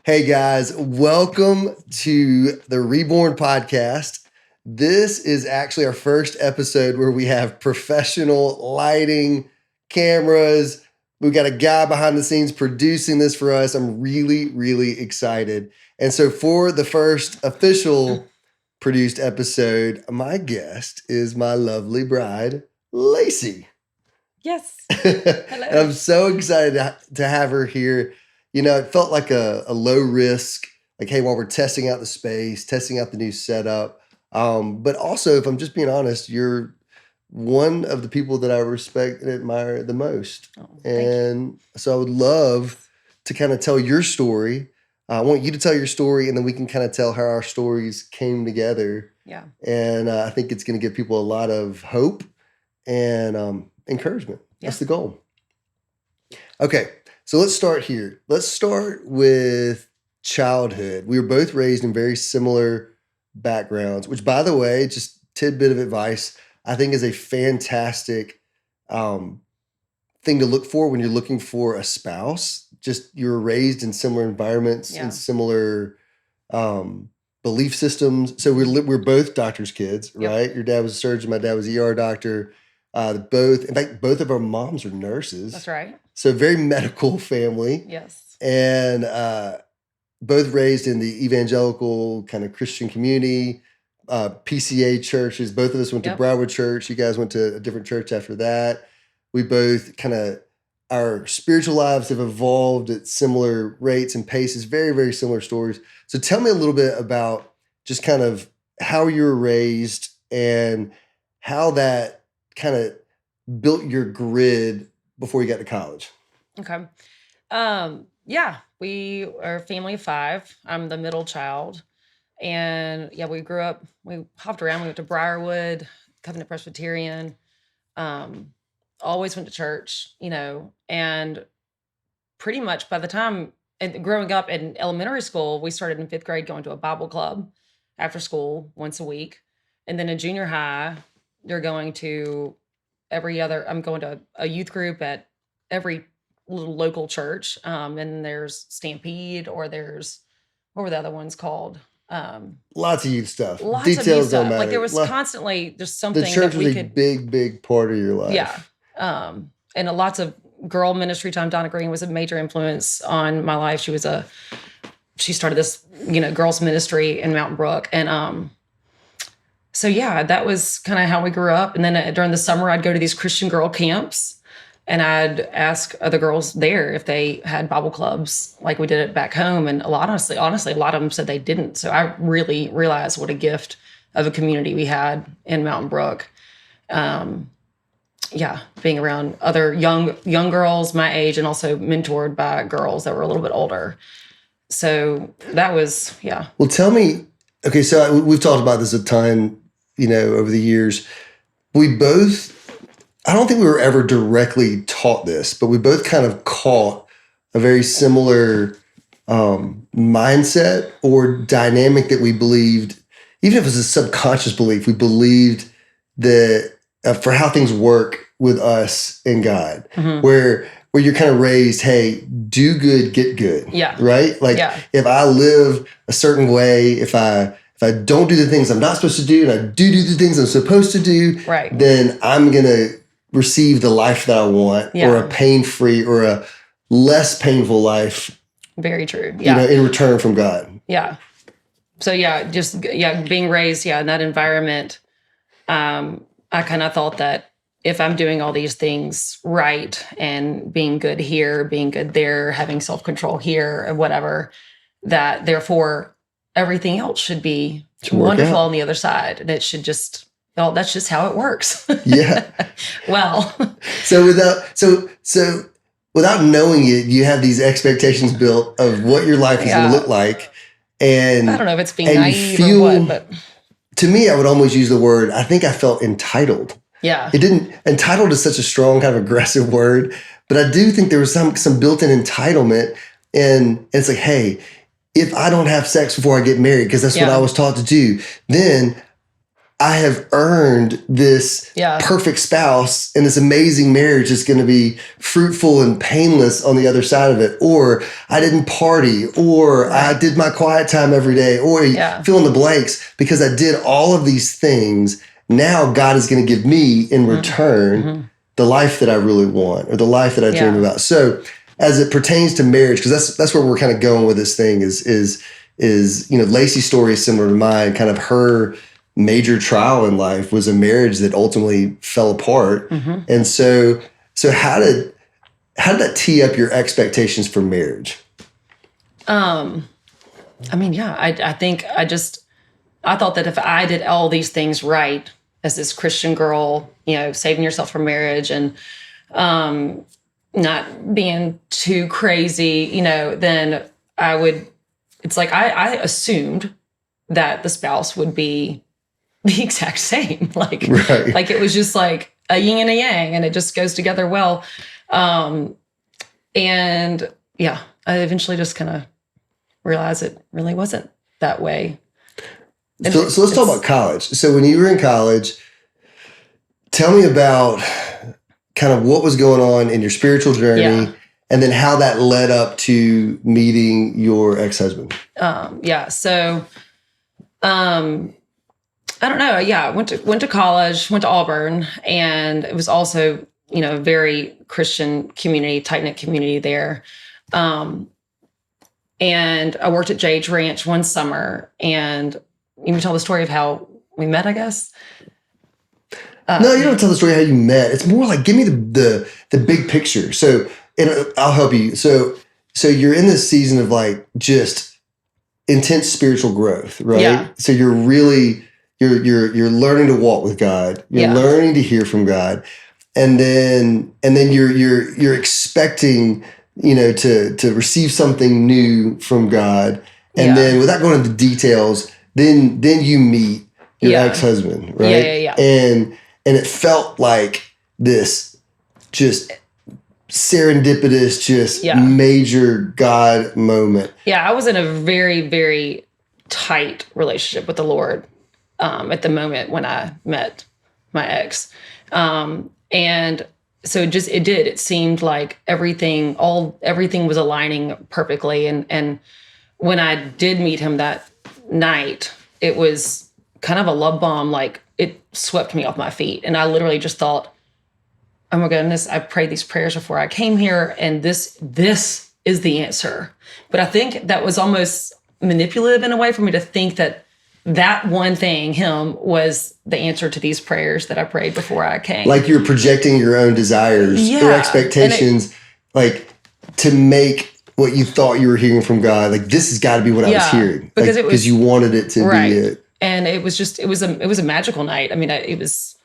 Hey guys, welcome to the Reborn podcast. This is actually our first episode where we have professional lighting, cameras. We've got a guy behind the scenes producing this for us. I'm really excited. And so for the first official produced episode, my guest is my lovely bride, Lacey. Yes. And I'm so excited to have her here. You know, it felt like a low risk, like, hey, while we're testing out the space, testing out the new setup. But also, if I'm just being honest, you're one of the people that I respect and admire the most. And so I would love to kind of tell your story. I want you to tell your story, and then we can kind of tell how our stories came together. Yeah. And I think it's going to give people a lot of hope and encouragement. Yeah. That's the goal. Okay, so let's start here. Let's start with childhood. We were both raised in very similar backgrounds, which, by the way, just tidbit of advice, I think is a fantastic thing to look for when you're looking for a spouse. Just you were raised in similar environments and similar belief systems. So we're both doctors' kids, right? Your dad was a surgeon. My dad was an ER doctor. In fact, both of our moms are nurses. That's right. So very medical family. Yes. And both raised in the evangelical kind of Christian community, PCA churches. Both of us went to Broward Church. You guys went to a different church after that. We both our spiritual lives have evolved at similar rates and paces, very similar stories. So tell me a little bit about just kind of how you were raised and how that kind of built your grid before you got to college. Okay. We are a family of 5. I'm the middle child. And we grew up, we hopped around. We went to Briarwood, Covenant Presbyterian, always went to church, and pretty much by the time, and growing up in elementary school, we started in 5th grade going to a Bible club after school once a week. And then in junior high, you're going to I'm going to a youth group at every little local church. And there's Stampede, or what were the other ones called? Lots of youth stuff. Lots Details of youth stuff. don't matter. Like there was constantly just something the church that we was a big part of your life. Yeah. And lots of girl ministry time. Donna Green was a major influence on my life. She started this, girls ministry in Mountain Brook. And, so that was kind of how we grew up. And then during the summer, I'd go to these Christian girl camps, and I'd ask other girls there if they had Bible clubs like we did it back home. And honestly, a lot of them said they didn't. So I really realized what a gift of a community we had in Mountain Brook. Being around other young girls my age, and also mentored by girls that were a little bit older. So that was, Well, tell me, okay, so we've talked about this a ton, over the years. I don't think we were ever directly taught this, but we both kind of caught a very similar mindset or dynamic that we believed, even if it was a subconscious belief, we believed that for how things work with us and God, where you're kind of raised, hey, do good, get good. Yeah. Right? Like if I live a certain way, if I don't do the things I'm not supposed to do, and I do the things I'm supposed to do, right, then I'm going to receive the life that I want, or a pain-free or a less painful life. Very true. Yeah. In return from God. Yeah. So being raised, in that environment, I kind of thought that if I'm doing all these things right and being good here, being good there, having self-control here, or whatever, that therefore everything else should be wonderful on the other side. And it should just, that's just how it works. Yeah. Well. So without knowing it, you have these expectations built of what your life is going to look like. And I don't know if it's being naive or what, but. To me, I would almost use the word, I think I felt entitled. Yeah. Entitled is such a strong kind of aggressive word, but I do think there was some built-in entitlement. And it's like, hey, if I don't have sex before I get married, because that's what I was taught to do, then I have earned this perfect spouse and this amazing marriage is going to be fruitful and painless on the other side of it. Or I didn't party, or I did my quiet time every day, or fill in the blanks because I did all of these things. Now God is going to give me in return the life that I really want, or the life that I dream about. So as it pertains to marriage, because that's where we're kind of going with this thing is Lacey's story is similar to mine. Kind of her major trial in life was a marriage that ultimately fell apart. And so how did that tee up your expectations for marriage? I think I thought that if I did all these things right as this Christian girl, saving yourself for marriage and not being too crazy, then I would, it's like I assumed that the spouse would be the exact same. Like it was just like a yin and a yang, and it just goes together well. I eventually just kind of realized it really wasn't that way. So let's talk about college. So when you were in college, tell me about kind of what was going on in your spiritual journey, and then how that led up to meeting your ex-husband. So, I don't know. Yeah, went to college, went to Auburn, and it was also, a very Christian community, tight-knit community there. And I worked at Jade's Ranch one summer, and you can tell the story of how we met, I guess. No, you don't tell the story how you met. It's more like, give me the big picture. So, and I'll help you. So you're in this season of like just intense spiritual growth, right? Yeah. So you're really you're learning to walk with God. You're learning to hear from God, and then you're expecting to receive something new from God, and then without going into details, then you meet your ex-husband, right? Yeah. And it felt like this just serendipitous, just major God moment. Yeah, I was in a very, very tight relationship with the Lord at the moment when I met my ex. And so it seemed like everything was aligning perfectly. And when I did meet him that night, it was kind of a love bomb. Like, it swept me off my feet. And I literally just thought, oh my goodness, I prayed these prayers before I came here, and this is the answer. But I think that was almost manipulative in a way for me to think that one thing, him, was the answer to these prayers that I prayed before I came. Like you're projecting your own desires or expectations, like to make what you thought you were hearing from God. Like, this has got to be what I was hearing, because you wanted it to be it. And it was a magical night. I mean, it was.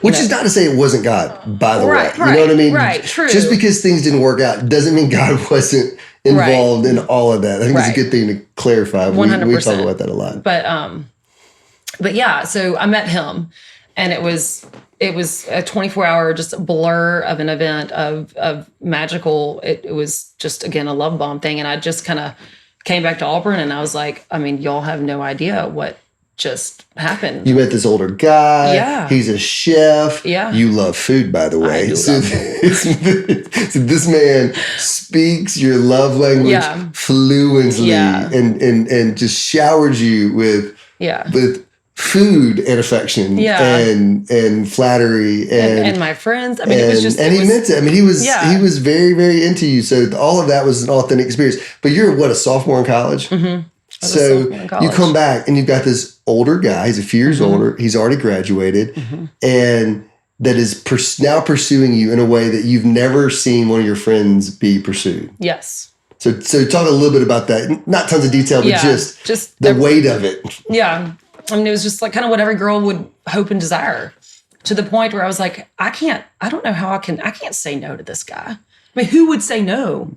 Which is not to say it wasn't God, by the way. Right, you know what I mean? Right, true. Just because things didn't work out doesn't mean God wasn't involved in all of that. I think it's a good thing to clarify. 100%. We talk about that a lot. But yeah, so I met him, and it was a 24-hour just blur of an event of magical. It was just, again, a love bomb thing. And I just kind of came back to Auburn, and I was like, I mean, y'all have no idea what just happened. You met this older guy. Yeah. He's a chef. Yeah. You love food, by the way. I do So love food. this man speaks your love language fluently and just showers you with food and affection and flattery and my friends. I mean, it was just, and he meant it. I mean, he was very, very into you. So all of that was an authentic experience. But you're a sophomore in college? Mm-hmm. So you come back and you've got this older guy. He's a few years older. He's already graduated, and that is now pursuing you in a way that you've never seen one of your friends be pursued. Yes. So talk a little bit about that. Not tons of detail, but just the weight of it. Yeah. I mean, it was just like kind of what every girl would hope and desire, to the point where I was like, I don't know how I can't say no to this guy. I mean, who would say no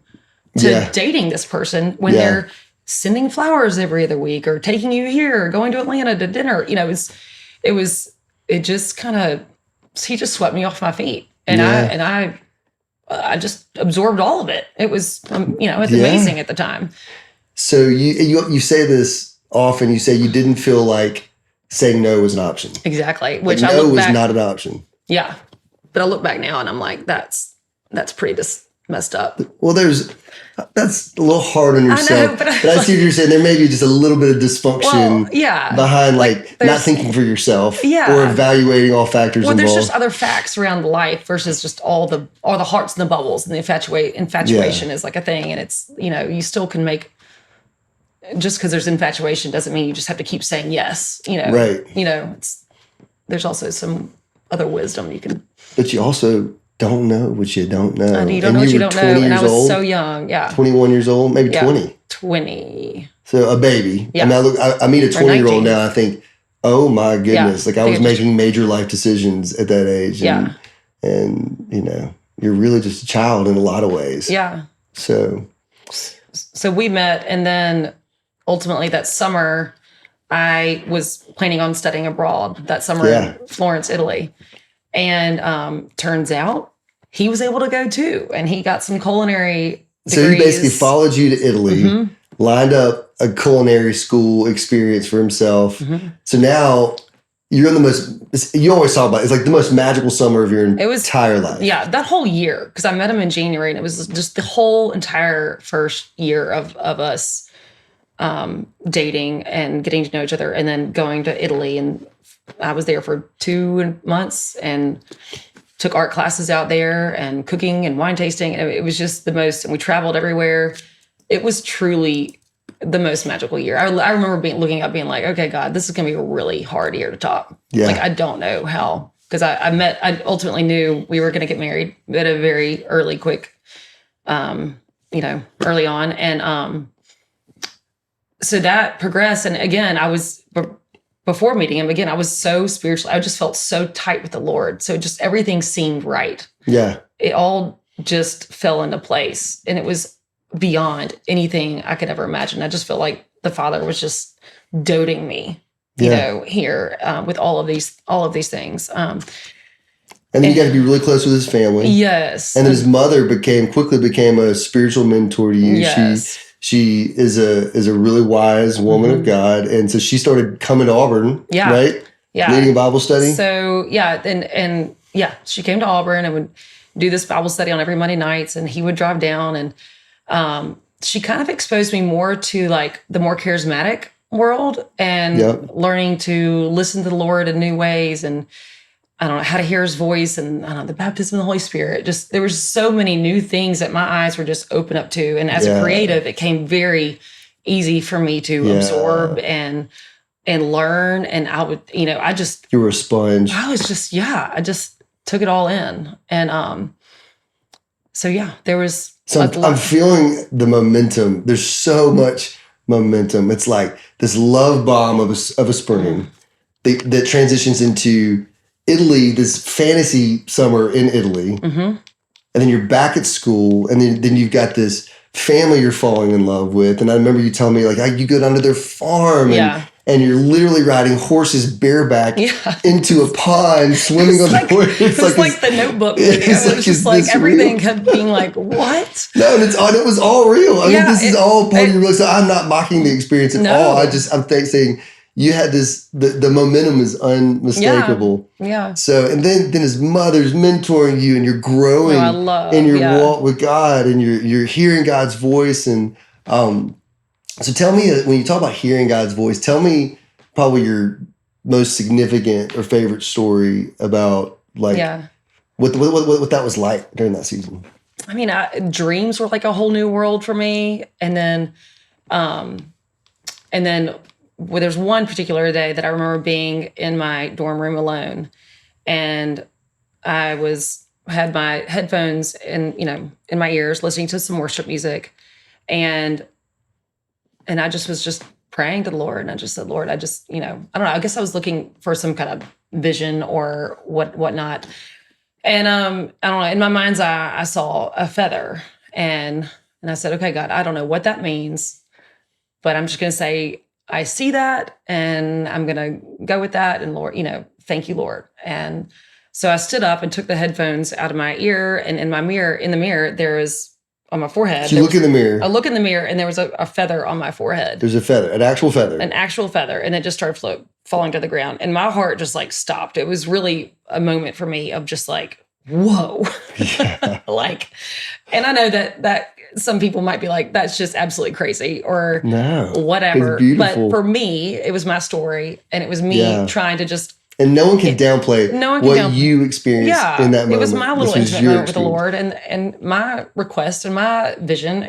to dating this person when they're sending flowers every other week, or taking you here, or going to Atlanta to dinner? You know, it just kind of, he just swept me off my feet, and I just absorbed all of it. It was, it's amazing at the time. So you say this often. You say you didn't feel like saying no was an option. Exactly. Like, Which I no look was back. not an option. Yeah. But I look back now and I'm like, that's pretty just messed up. Well, that's a little hard on I yourself. know, but I see what you're saying. There may be just a little bit of dysfunction yeah. behind like not thinking for yourself or evaluating all factors involved. There's just other facts around life versus just all the hearts and the bubbles, and the infatuation is like a thing. And it's, you still can make, just because there's infatuation doesn't mean you just have to keep saying yes, Right. There's also some other wisdom you can. But you also don't know what you don't know. And you don't know what you don't know. And I was so young. Yeah. 21 years old, maybe 20. 20. So a baby. Yeah. I meet a 20-year-old now. I think, oh my goodness. Like I was making major life decisions at that age. And you're really just a child in a lot of ways. Yeah. So we met, and then ultimately that summer, I was planning on studying abroad that summer in Florence, Italy. And turns out he was able to go too. And he got some culinary degrees. So he basically followed you to Italy, lined up a culinary school experience for himself. So now you're in you always talk about it's like the most magical summer of your entire life. Yeah, that whole year, because I met him in January, and it was just the whole entire first year of us dating and getting to know each other, and then going to Italy. And I was there for 2 months and took art classes out there and cooking and wine tasting. And it was just the most, and we traveled everywhere. It was truly the most magical year. I remember looking up being like, okay, God, this is going to be a really hard year to top. Yeah. Like, I don't know how, because I ultimately knew we were going to get married at a very early, quick, early on. And so that progressed. And again, before meeting him, again, I was so spiritual. I just felt so tight with the Lord. So just everything seemed right. Yeah. It all just fell into place. And it was beyond anything I could ever imagine. I just felt like the Father was just doting me, here with all of these things. And then you got to be really close with his family. Yes. And then his mother quickly became a spiritual mentor to you. Yes. She is a really wise woman of God. And so she started coming to Auburn, right? Yeah. Leading a Bible study. So, and she came to Auburn and would do this Bible study on every Monday nights, and he would drive down, and she kind of exposed me more to like the more charismatic world and learning to listen to the Lord in new ways, and I don't know, how to hear his voice, and I don't know, the baptism of the Holy Spirit. Just, there was so many new things that my eyes were just open up to. And as a creative, it came very easy for me to absorb and learn. And I would, you were a sponge. I was just, I just took it all in. And, there was. So I'm feeling the momentum. There's so much momentum. It's like this love bomb of a spring that transitions into Italy, this fantasy summer in Italy, and then you're back at school, and then you've got this family you're falling in love with. And I remember you telling me, like, you go down to their farm, and you're literally riding horses bareback into a pond, swimming on the horse. It's like the Notebook movie. It's just like everything kept being like, what? No, and it was all real. I mean, this is all part of your real. So I'm not mocking the experience at all. I'm saying you had this, the momentum is unmistakable. Yeah. So, and then his mother's mentoring you, and you're growing in your walk with God, and you're hearing God's voice. And so tell me, when you talk about hearing God's voice, tell me probably your most significant or favorite story about what that was like during that season. I mean, dreams were like a whole new world for me. And then well, there's one particular day that I remember being in my dorm room alone, and I had my headphones in my ears, listening to some worship music, and I just was praying to the Lord, and I just said, Lord, I don't know, I guess I was looking for some kind of vision or whatnot, and I don't know, in my mind's eye, I saw a feather, and I said, okay, God, I don't know what that means, but I'm just going to say, I see that, and I'm going to go with that. And Lord, thank you, Lord. And so I stood up and took the headphones out of my ear, and in the mirror, there is on my forehead. So you look in the mirror. I look in the mirror, and there was a feather on my forehead. There's a feather, an actual feather. And it just started falling to the ground, and my heart just like stopped. It was really a moment for me of just like, whoa. Yeah. Like, and I know that some people might be like, that's just absolutely crazy or No, it's whatever. But beautiful. for me, it was my story, and it was me Yeah. trying to just, And no one can downplay no one can what down. you experienced in Yeah, that moment. it was my little This was intimate your moment with the experience. Lord, and my request and my vision,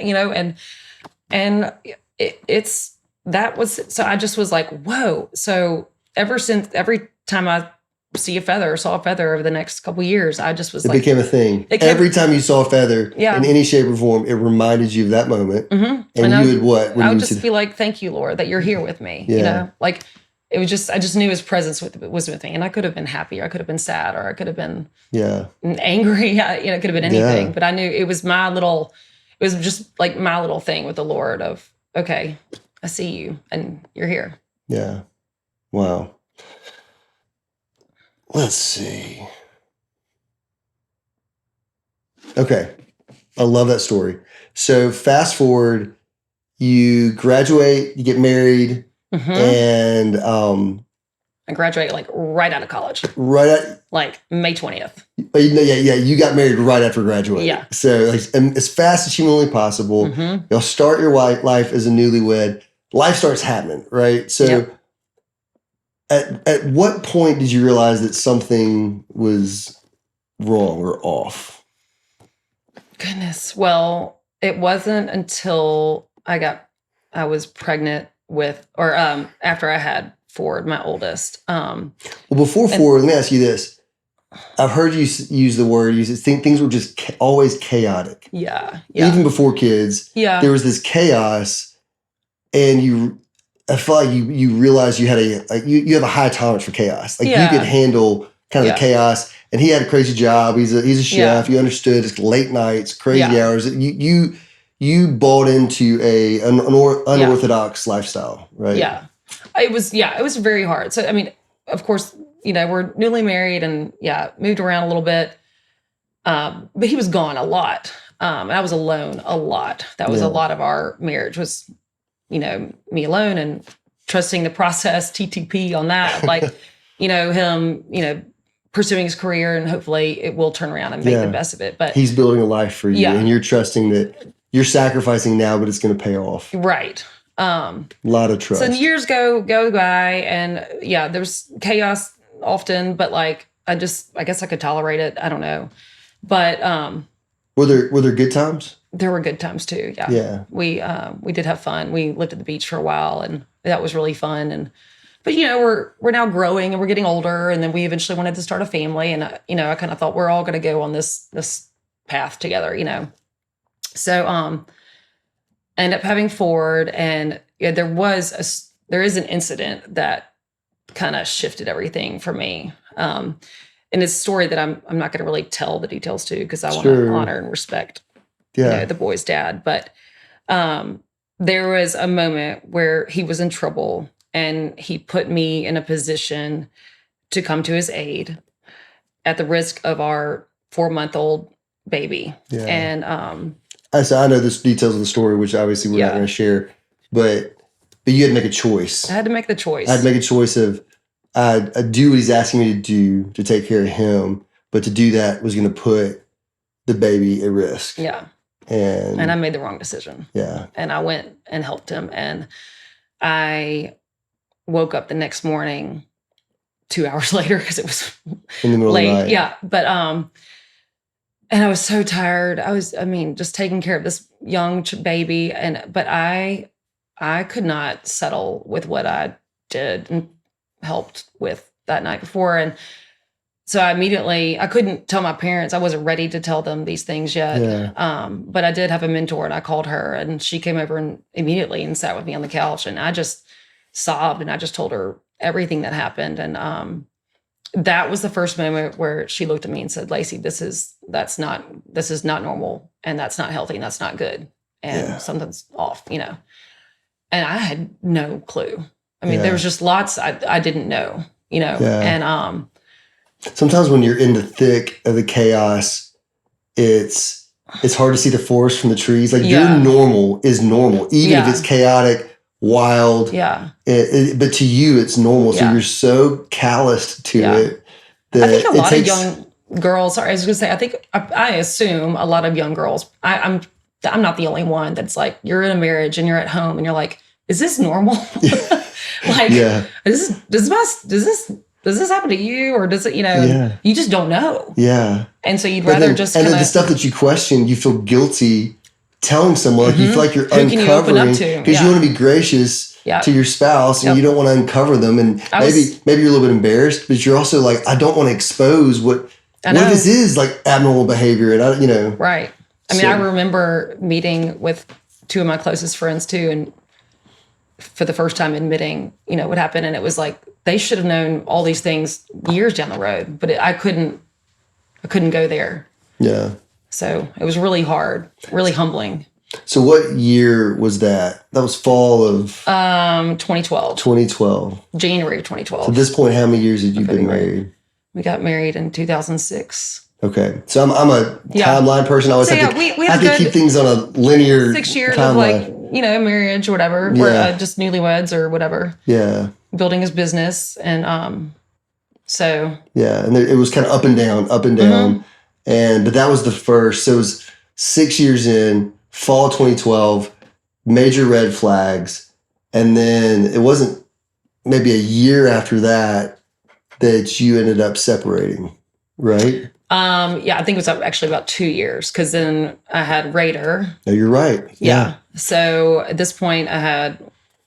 and it's that was, so I just was like, whoa. So ever since, every time I see a feather or saw a feather over the next couple of years, I just was It like, became a thing. Every time you saw a feather Yeah. in any shape or form, it reminded you of that moment. Mm-hmm. And you would what? When I you would would just be like, thank you, Lord, that you're here with me. Yeah. Like it was just, I just knew his presence was with me, and I could have been happy, or I could have been sad, or I could have been angry. It could have been anything, but I knew it was it was just like my little thing with the Lord of, okay, I see you and you're here. Yeah. Wow. Let's see. Okay. I love that story. So fast forward, you graduate, you get married, Mm-hmm. and I graduated like right out of college, right at like May 20th. you got married right after graduating. Yeah. So like, as fast as humanly possible, Mm-hmm. you'll start your life as a newlywed. Life starts happening, right? So Yep. at what point did you realize that something was wrong or off? Goodness. Well, it wasn't until I was pregnant with, or after I had Ford, my oldest. Well, before Ford, let me ask you this. I've heard you use the word, things were just always chaotic. Yeah. Even before kids, Yeah. there was this chaos, and I feel like you realized you had you have a high tolerance for chaos. Like you could handle kind of the chaos. And he had a crazy job. He's a chef. You understood it's late nights, crazy hours. You bought into an unorthodox lifestyle, right? Yeah. It was very hard. So I mean, of course, we're newly married and moved around a little bit. But he was gone a lot. And I was alone a lot. That was a lot of our marriage was, me alone and trusting the process, TTP on that. Like, him, pursuing his career, and hopefully it will turn around and make the best of it. But he's building a life for you, and you're trusting that you're sacrificing now, but it's going to pay off. Right. A lot of trust. So years go by, and there's chaos often, but like I guess I could tolerate it. I don't know. But were there good times? There were good times too. Yeah. Yeah. We did have fun. We lived at the beach for a while, and that was really fun. But we're now growing and we're getting older, and then we eventually wanted to start a family, and I kind of thought we're all going to go on this path together, So end up having Ford, and there is an incident that kind of shifted everything for me. And it's a story that I'm not going to really tell the details to, because I want to honor and respect the boy's dad. But there was a moment where he was in trouble, and he put me in a position to come to his aid at the risk of our 4-month-old baby. Yeah. And I know the details of the story, which obviously we're not going to share, but you had to make a choice. I had to make the choice. I had to make a choice of I do what he's asking me to do to take care of him, but to do that was going to put the baby at risk. Yeah. And I made the wrong decision. Yeah. And I went and helped him, and I woke up the next morning 2 hours later because it was in the middle late. Of the night. Yeah. But and I was so tired. Just taking care of this young baby, but I could not settle with what I did and helped with that night before. And so I couldn't tell my parents. I wasn't ready to tell them these things yet. Yeah. But I did have a mentor, and I called her, and she came over immediately and sat with me on the couch, and I just sobbed, and I just told her everything that happened. And that was the first moment where she looked at me and said, "Lacey, this is not normal, and that's not healthy, and that's not good, and something's off," And I had no clue. There was just lots I didn't know, and sometimes when you're in the thick of the chaos, it's hard to see the forest from the trees. Like your normal is normal, even if it's chaotic wild. Yeah. But to you, it's normal. So Yeah. you're so calloused to Yeah. it I that think a it lot of takes. young girls. Sorry, I was going to say. I think I assume a lot of young girls. I'm not the only one that's like, you're in a marriage and you're at home and you're like, is this normal? Like, Yeah. does this happen to you, or does it? Yeah. You just don't know. Yeah. And so you'd But rather then, just and kind then the of. stuff that you question, you feel guilty telling someone. Like you feel like you're Who can you open uncovering up to? because you want to be gracious Yeah. to your spouse, and Yep. you don't want to uncover them. And maybe you're a little bit embarrassed, but you're also like, I don't want to expose what this is, like abnormal behavior, and Right. I mean, I remember meeting with two of my closest friends too, and for the first time admitting, what happened, and it was like they should have known all these things years down the road, but I couldn't go there. Yeah. So it was really hard, really humbling. So what year was that? That was fall of 2012. 2012. January of 2012. So at this point, how many years had you been married? We got married in 2006. Okay. So I'm a timeline person. I always have to keep things on a linear 6 years timeline. of marriage or whatever, or just newlyweds or whatever. Yeah. Building his business. And so. Yeah. And it was kind of up and down. But that was the first. So it was 6 years in, fall 2012, major red flags. And then it wasn't maybe a year after that you ended up separating, right? Yeah, I think it was actually about 2 years, because then I had Raider. No, you're right. Yeah. So at this point I had,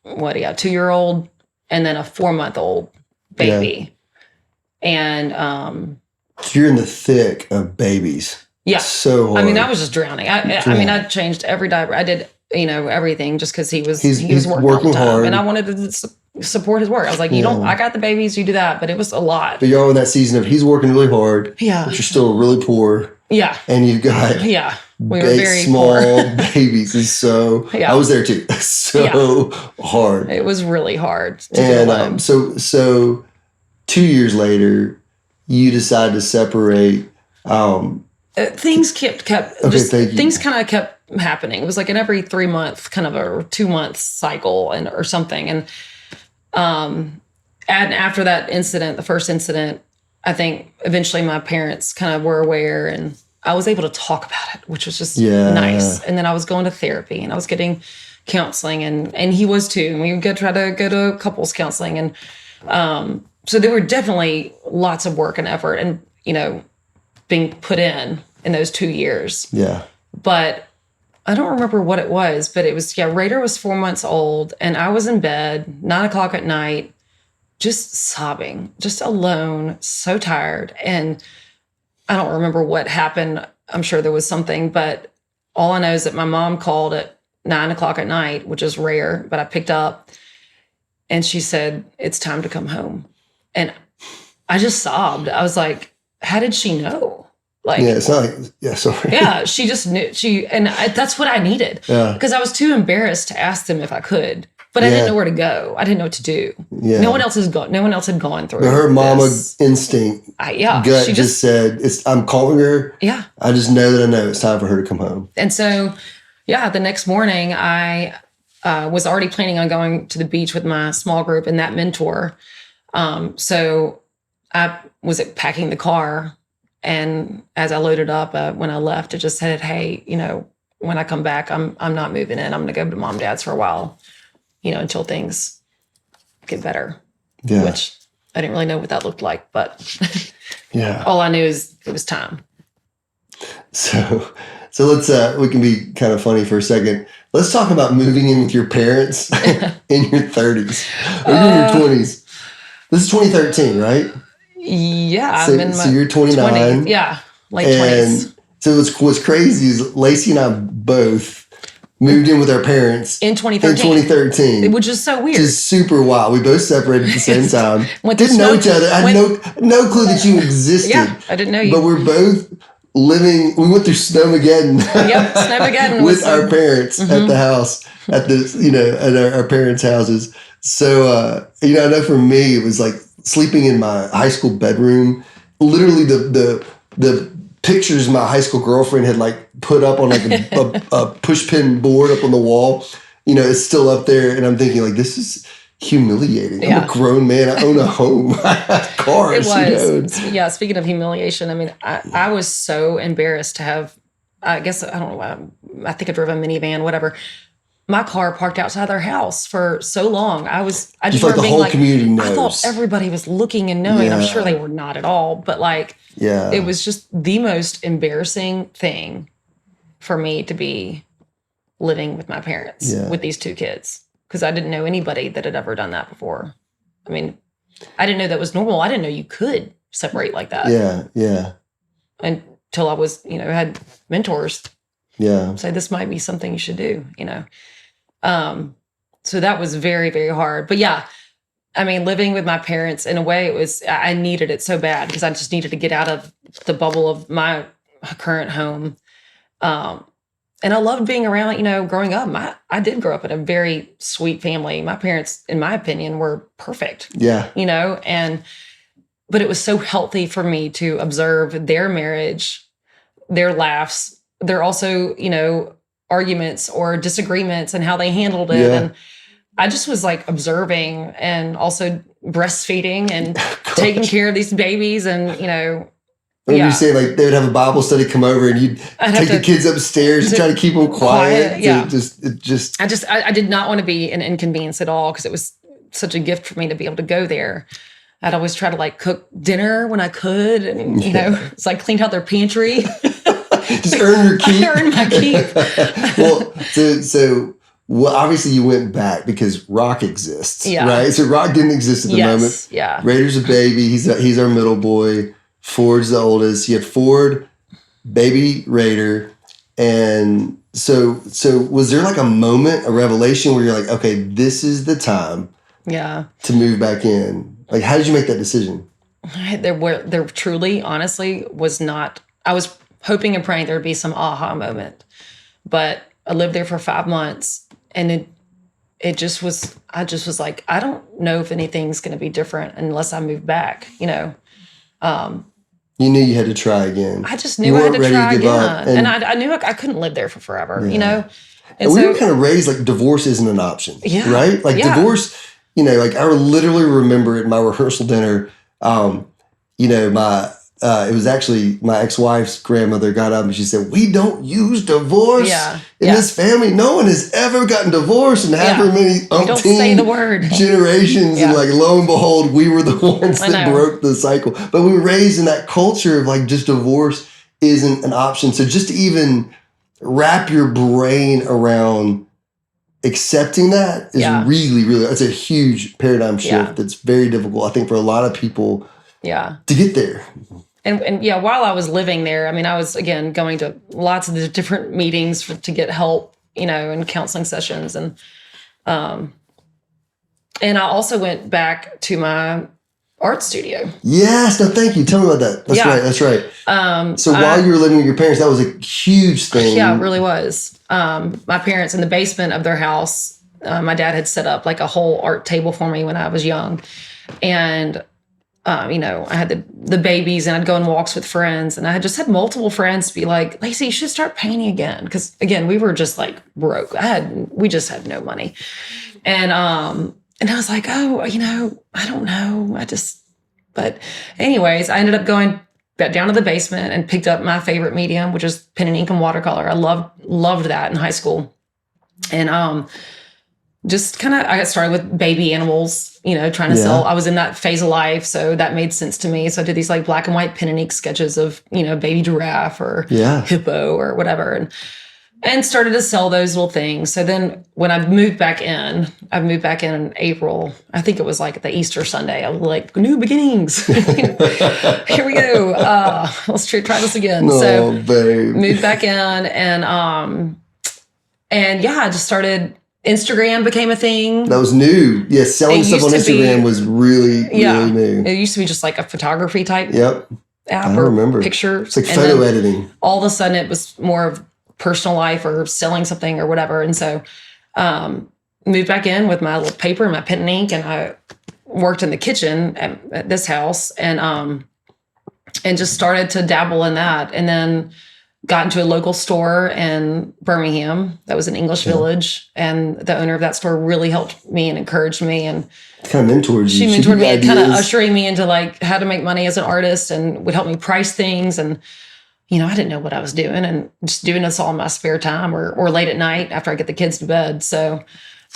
2-year-old and then a 4-month-old baby. Yeah. And so you're in the thick of babies. Yeah. So hard. I mean, I was just drowning. I changed every diaper. I did, everything, just because he was working all the time. Hard. And I wanted to support his work. I was like, I got the babies, you do that. But it was a lot. But you're in that season of he's working really hard. Yeah. But you're still really poor. Yeah. And you've got we were very small poor. babies. And so I was there too. Hard. It was really hard. And so 2 years later, you decide to separate. Things kept things kind of kept happening. It was like an every 3 month kind of a 2 month cycle or something. And after that incident, the first incident, I think eventually my parents kind of were aware, and I was able to talk about it, which was just nice. And then I was going to therapy, and I was getting counseling, and he was too. And we would try to go to couples counseling. And so there were definitely lots of work and effort and, being put in those 2 years. Yeah. But I don't remember what it was, but it was, Raider was 4 months old, and I was in bed, 9:00 at night, just sobbing, just alone, so tired. And I don't remember what happened. I'm sure there was something, but all I know is that my mom called at 9:00 at night, which is rare, but I picked up, and she said, "It's time to come home." And I just sobbed. I was like, how did she know? Like, it's not like, sorry. Yeah, she just knew. That's what I needed. Yeah. Because I was too embarrassed to ask them if I could, but I didn't know where to go. I didn't know what to do. Yeah. No one else had gone through. But her mama instinct, gut she just said, "I'm calling her." Yeah. I just know that I know it's time for her to come home. And so, the next morning I was already planning on going to the beach with my small group and that mentor. So I was packing the car. And as I loaded up, when I left, I just said, "Hey, when I come back, I'm not moving in. I'm going to go to mom and dad's for a while, until things get better." Yeah. Which I didn't really know what that looked like, but yeah, all I knew is it was time. So let's we can be kind of funny for a second. Let's talk about moving in with your parents in your 30s or in your 20s. This is 2013, right? Yeah, so you're 29. 20s, yeah, late 20s. So what's crazy is Lacey and I both moved in with our parents in 2013. Which is so weird. Just super wild. We both separated at the same time. Didn't know each other. I had no clue that you existed. Yeah, I didn't know you. But we're both living. We went through Snowmageddon. Yep, Snowmageddon with our parents at the house at our parents' houses. So I know for me it was like sleeping in my high school bedroom. Literally the pictures my high school girlfriend had like put up on like a push pin board up on the wall. it's still up there. And I'm thinking like, this is humiliating. I'm a Yeah. grown man. I own a home. I have cars. It was. And- Yeah. Speaking of humiliation, I mean, I was so embarrassed to have, I guess, I don't know why, I think I drove a minivan, whatever. My car parked outside their house for so long. I just like remember the being whole like, community knows. I thought everybody was looking and knowing. I'm sure they were not at all, but like, it was just the most embarrassing thing for me to be living with my parents with these two kids, because I didn't know anybody that had ever done that before. I mean, I didn't know that was normal. I didn't know you could separate like that. Yeah. Until I was, had mentors Yeah. say this might be something you should do, So that was very, very hard. But yeah, I mean, living with my parents, in a way, I needed it so bad because I just needed to get out of the bubble of my current home. And I loved being around, growing up. I did grow up in a very sweet family. My parents, in my opinion, were perfect. Yeah. But it was so healthy for me to observe their marriage, their laughs, their also, arguments or disagreements and how they handled it. Yeah. And I just was like observing and also breastfeeding and taking care of these babies. And, I remember you saying like they would have a Bible study come over and you'd take the kids upstairs and try to keep them quiet. Yeah. I I did not want to be an inconvenience at all because it was such a gift for me to be able to go there. I'd always try to like cook dinner when I could. And, so I cleaned out their pantry. Just earn your keep. Earn my keep. Well, obviously you went back because Rock exists, right? So Rock didn't exist at the moment. Yeah. Raider's a baby. He's our middle boy. Ford's the oldest. You had Ford, baby Raider. And so was there like a moment, a revelation where you're like, okay, this is the time to move back in? Like, how did you make that decision? There truly, honestly, was not. I was hoping and praying there would be some aha moment. But I lived there for 5 months and it just was, I just was like, I don't know if anything's going to be different unless I move back, You knew you had to try again. I just knew I had to try again. And I knew I couldn't live there for forever, And we were kind of raised like divorce isn't an option, right? Like divorce, like I literally remember at my rehearsal dinner, it was actually my ex-wife's grandmother got up and she said, we don't use divorce in this family. No one has ever gotten divorced and however many don't say the word. generations. And like, lo and behold, we were the ones that broke the cycle. But we were raised in that culture of like, just divorce isn't an option. So just to even wrap your brain around accepting that is really, really, it's a huge paradigm shift that's very difficult, I think, for a lot of people to get there. And while I was living there, I mean, I was, again, going to lots of the different meetings to get help, and counseling sessions. And I also went back to my art studio. Yes. No, thank you. Tell me about that. That's right. So while you were living with your parents, that was a huge thing. Yeah, it really was. My parents, in the basement of their house, my dad had set up like a whole art table for me when I was young. And I had the babies and I'd go on walks with friends, and I had just had multiple friends be like, Lacey, you should start painting again. Because again, we were just like broke. We just had no money. And I was like, oh, I don't know. But anyways, I ended up going back down to the basement and picked up my favorite medium, which is pen and ink and watercolor. I loved that in high school. And just kind of, I got started with baby animals, trying to sell. I was in that phase of life, so that made sense to me. So I did these like black and white pen and ink sketches of, baby giraffe or hippo or whatever, and started to sell those little things. So then when I moved back in April. I think it was like the Easter Sunday. I was like, new beginnings. Here we go. Let's try this again. So babe. Moved back in and I just started. Instagram became a thing. That was new. Yeah, selling stuff on Instagram was really new. It used to be just like a photography type app. I remember. Pictures. It's like photo editing. All of a sudden it was more of personal life or selling something or whatever. And so moved back in with my little paper and my pen and ink, and I worked in the kitchen at this house and just started to dabble in that. And then got into a local store in Birmingham that was an English village, and the owner of that store really helped me and encouraged me, and kind of mentored you. she mentored me and kind of ushering me into like how to make money as an artist, and would help me price things. And I didn't know what I was doing, and just doing this all in my spare time or late at night after I get the kids to bed. So,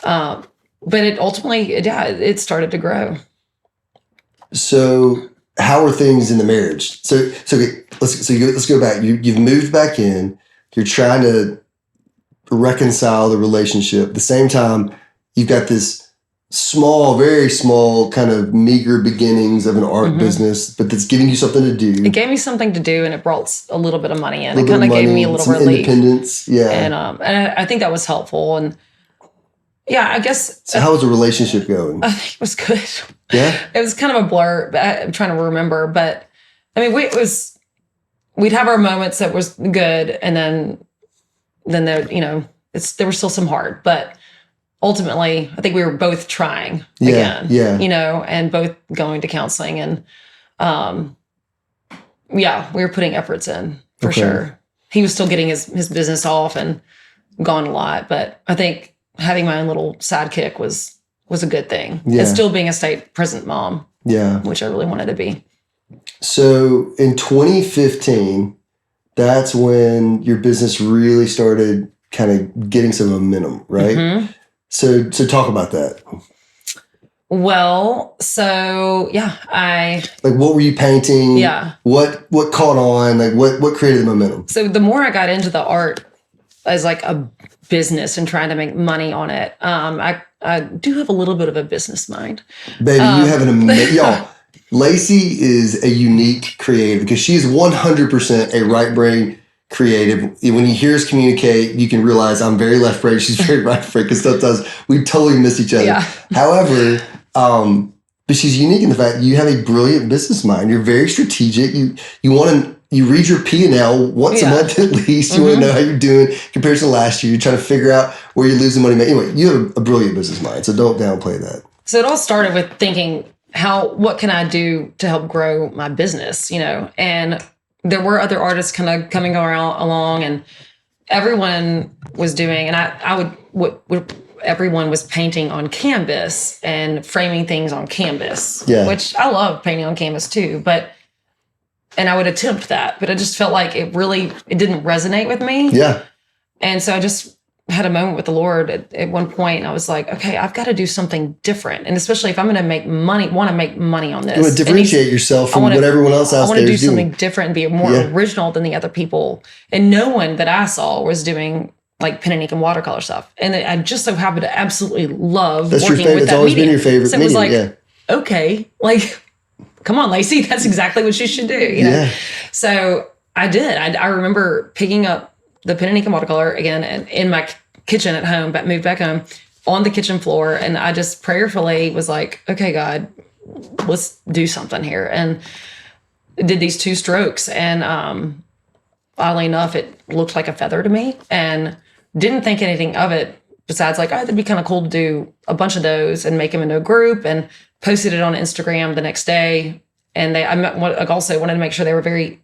but it ultimately, it started to grow. So how are things in the marriage? So okay, let's go back. You've moved back in. You're trying to reconcile the relationship. At the same time, you've got this small, very small, kind of meager beginnings of an art business, but that's giving you something to do. It gave me something to do, and it brought a little bit of money in. It kind of gave me a little relief, independence. Yeah, and I think that was helpful. And yeah, I guess. So how was the relationship going? I think it was good. Yeah, it was kind of a blur. I'm trying to remember, but I mean, we'd have our moments that was good, and then there, there was still some hard, but ultimately, I think we were both trying again. Yeah. And both going to counseling, and we were putting efforts in for sure. He was still getting his business off and gone a lot, but I think having my own little sidekick was a good thing. Yeah. And still being a state present mom. Yeah. Which I really wanted to be. So in 2015, that's when your business really started kind of getting some momentum, right? Mm-hmm. So talk about that. Well, so what were you painting? Yeah. What caught on? Like what created the momentum? So the more I got into the art as like a business and trying to make money on it, I do have a little bit of a business mind. Baby, you have an amazing, y'all. Lacey is a unique creative because she is 100% a right brain creative. When you hear us communicate, you can realize I'm very left brain. She's very right brain because sometimes we totally miss each other. Yeah. However, but she's unique in the fact you have a brilliant business mind. You're very strategic. You read your P&L once a month at least. You want to know how you're doing compared to last year. You're trying to figure out where you're losing money. Anyway, you have a brilliant business mind, so don't downplay that. So it all started with thinking, what can I do to help grow my business, And there were other artists kind of coming along, and everyone was doing, and everyone was painting on canvas and framing things on canvas, which I love painting on canvas too, and I would attempt that, but I just felt like it didn't resonate with me. Yeah. And so I just had a moment with the Lord at one point, and I was like, okay, I've got to do something different. And especially if I'm going to want to make money on this. You want to differentiate yourself from what everyone else out there is doing. I want to do something different and be more original than the other people. And no one that I saw was doing like pen and ink and watercolor stuff. And I just so happened to absolutely love working with that medium. That's always been your favorite medium. So it was like, okay, like, come on, Lacey, that's exactly what you should do. Yeah. So I did. I remember picking up the pen and ink and watercolor again in my kitchen at home, but moved back home on the kitchen floor. And I just prayerfully was like, okay, God, let's do something here. And did these 2 strokes. And oddly enough, it looked like a feather to me, and didn't think anything of it besides like, that'd be kind of cool to do a bunch of those and make them into a group, and posted it on Instagram the next day. And I also wanted to make sure they were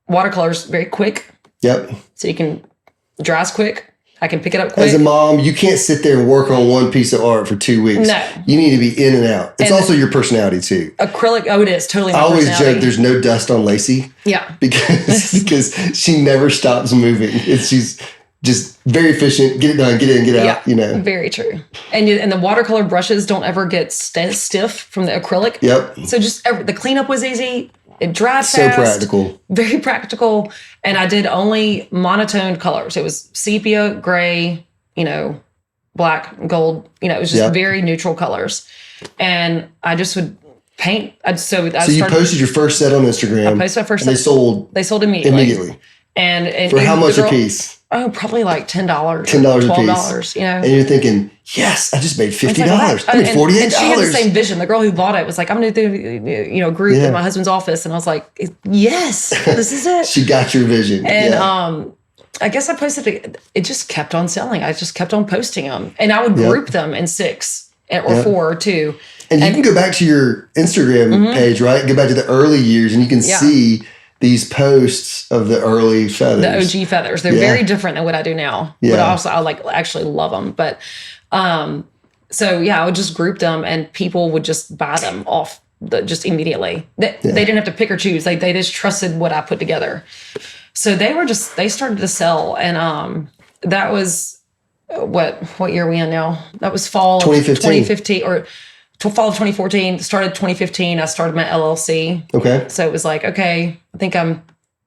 watercolors very quick. Yep. So you can dries quick. I can pick it up quick. As a mom, you can't sit there and work on one piece of art for 2 weeks. No. You need to be in and out. It's also your personality too. Acrylic, it is totally my I always personality. joke there's no dust on Lacey. Yeah. Because she never stops moving. She's just very efficient. Get it done, get in, get out, Very true. And the watercolor brushes don't ever get stiff from the acrylic. Yep. So just the cleanup was easy. It dried fast. So practical. Very practical. And I did only monotoned colors. It was sepia, gray, black, gold. It was just very neutral colors. And I just would paint. So you posted your first set on Instagram. I posted my first set. They sold immediately. And for how much a piece? Oh, probably like $10, $12 a piece. And you're thinking, yes, I just made $50. I made $48. And she had the same vision. The girl who bought it was like, I'm going to do a group in my husband's office. And I was like, yes, this is it. She got your vision. And I guess I posted it just kept on selling. I just kept on posting them. And I would group them in 6 or 4 or 2. And you can go back to your Instagram page, right? Go back to the early years, and you can see these posts of the early feathers. The OG feathers. They're very different than what I do now. Yeah. But also I like actually love them. But so yeah, I would just group them and people would just buy them off just immediately. They didn't have to pick or choose. They just trusted what I put together. So they started to sell. And that was what year are we in now? That was fall of 2015 or fall of 2014. Started 2015. I started my LLC. Okay. So it was like, okay, I think I'm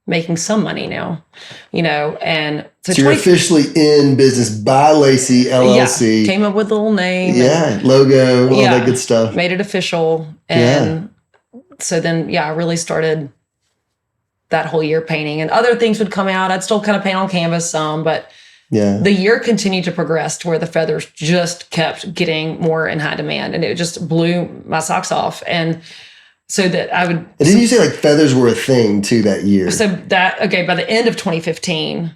making some money now, and so you're officially in business by Lacey LLC. Yeah, came up with a little name. Yeah, logo, all that good stuff. Made it official. And so then, I really started that whole year painting, and other things would come out. I'd still kind of paint on canvas some, but the year continued to progress to where the feathers just kept getting more in high demand, and it just blew my socks off. And so that I would. And didn't you say like feathers were a thing too that year? So by the end of 2015,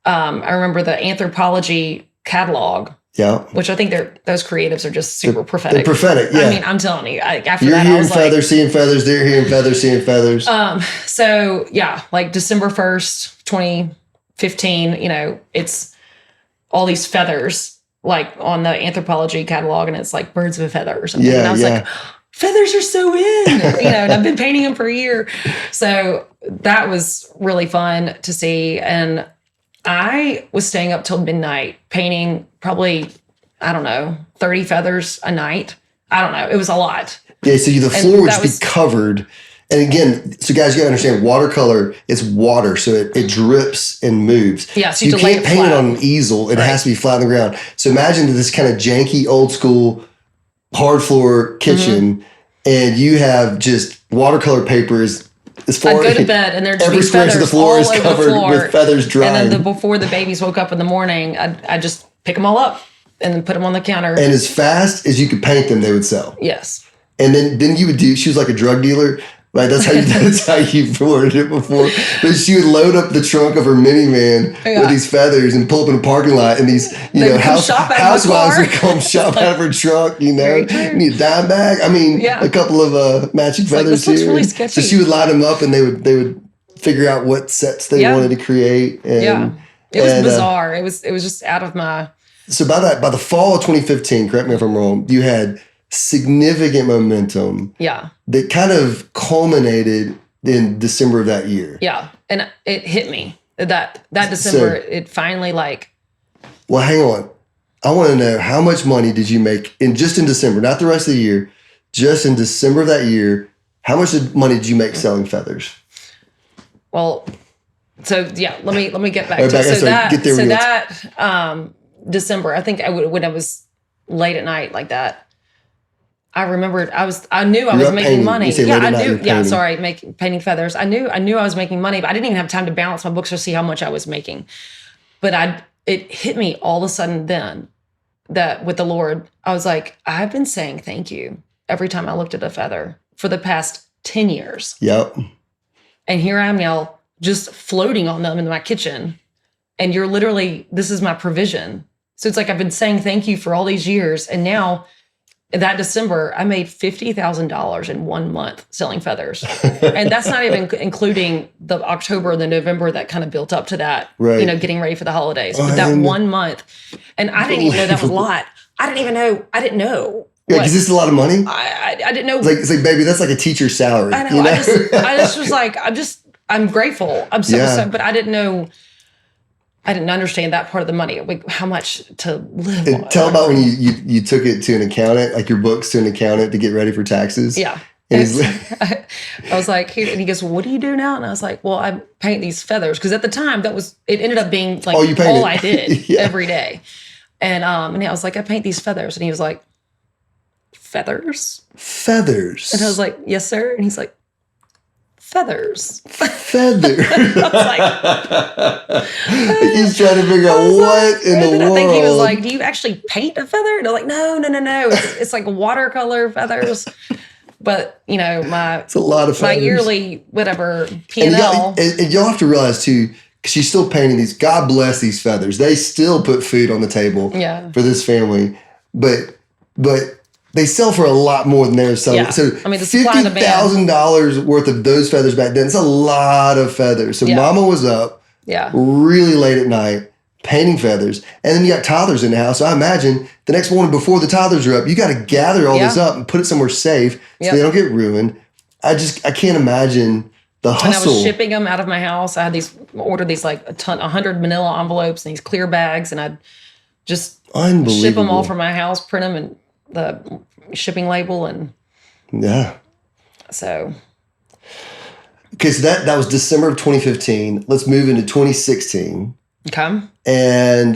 I remember the anthropology catalog. Yeah. Which I think those creatives are just super prophetic. They're prophetic, yeah. I mean, I'm telling you, after You're that, hearing I was feathers, seeing feathers. They're hearing feathers, seeing feathers. So yeah, like December 1st, 2015, it's all these feathers like on the anthropology catalog, and it's like birds of a feather or something. And I was like, feathers are so in, and I've been painting them for a year. So that was really fun to see. And I was staying up till midnight painting probably, 30 feathers a night. I don't know. It was a lot. Yeah, so the floor would just be covered. And again, so guys, you gotta understand, watercolor is water, so it drips and moves. Yeah, so you can't paint it on an easel. It has to be flat on the ground. So imagine this kind of janky, old school, hard floor kitchen, and you have just watercolor papers. As far I'd go to bed and there'd just every be square inch of the feathers floor all is over the covered floor. with feathers drying. And then before the babies woke up in the morning, I'd just pick them all up and then put them on the counter. And as fast as you could paint them, they would sell. Yes. And then you would she was like a drug dealer. Right, that's how you worded it before. But she would load up the trunk of her minivan with these feathers and pull up in a parking lot, and these housewives would come shop out of her trunk. You need a dime bag. I mean, a couple of matching feathers this here. Looks really sketchy. So she would line them up, and they would figure out what sets they wanted to create. And, it was bizarre. It was just out of my. So by the fall of 2015, correct me if I'm wrong, you had significant momentum. Yeah. That kind of culminated in December of that year. Yeah. And it hit me that December, it finally Well, hang on. I want to know, how much money did you make in December, not the rest of the year, just in December of that year, how much money did you make selling feathers? Well, so yeah, let me get back to it. So December, I think when I was late at night like that, I remembered I knew I was making money. Yeah, I knew. Yeah, sorry, painting feathers. I knew I was making money, but I didn't even have time to balance my books or see how much I was making. But it hit me all of a sudden then that with the Lord, I was like, I've been saying thank you every time I looked at a feather for the past 10 years. Yep. And here I am now just floating on them in my kitchen. And you're literally, this is my provision. So it's like I've been saying thank you for all these years. And now that December, I made $50,000 in 1 month selling feathers. And that's not even including the October and the November that kind of built up to that, getting ready for the holidays. But that 1 month, and I didn't even know that was a lot. I didn't know. Yeah, because this is a lot of money. I didn't know. It's like, baby, that's like a teacher's salary. I know. I just was like, I'm grateful. I'm so, but I didn't know. I didn't understand that part of the money, like how much to live on. Tell about when you took it to an accountant, like your books to an accountant to get ready for taxes. Yeah. And I was like, and he goes, well, what do you do now? And I was like, well, I paint these feathers. Because at the time, it ended up being like all I did every day. And I was like, I paint these feathers. And he was like, feathers? Feathers. And I was like, yes, sir. And he's like, feathers. Feathers. I was like, he's trying to figure out what in the world. I think he was like, do you actually paint a feather? And I'm like, no. It's like watercolor feathers. But, it's a lot of my yearly, whatever, P&L. And y'all have to realize, too, because she's still painting these. God bless these feathers. They still put food on the table for this family. But they sell for a lot more than they're selling. Yeah. So I mean, the supply and demand. $50,000 worth of those feathers back then. It's a lot of feathers. So Yeah. mama was up Yeah. really late at night painting feathers. And then you got toddlers in the house. So I imagine the next morning before the toddlers are up, you got to gather all this up and put it somewhere safe so they don't get ruined. I can't imagine the hustle. And I was shipping them out of my house. I had ordered these like 100 manila envelopes and these clear bags, and I'd just ship them all from my house, print them and the shipping label, and so. Okay, so that was December of 2015. Let's move into 2016. Okay. And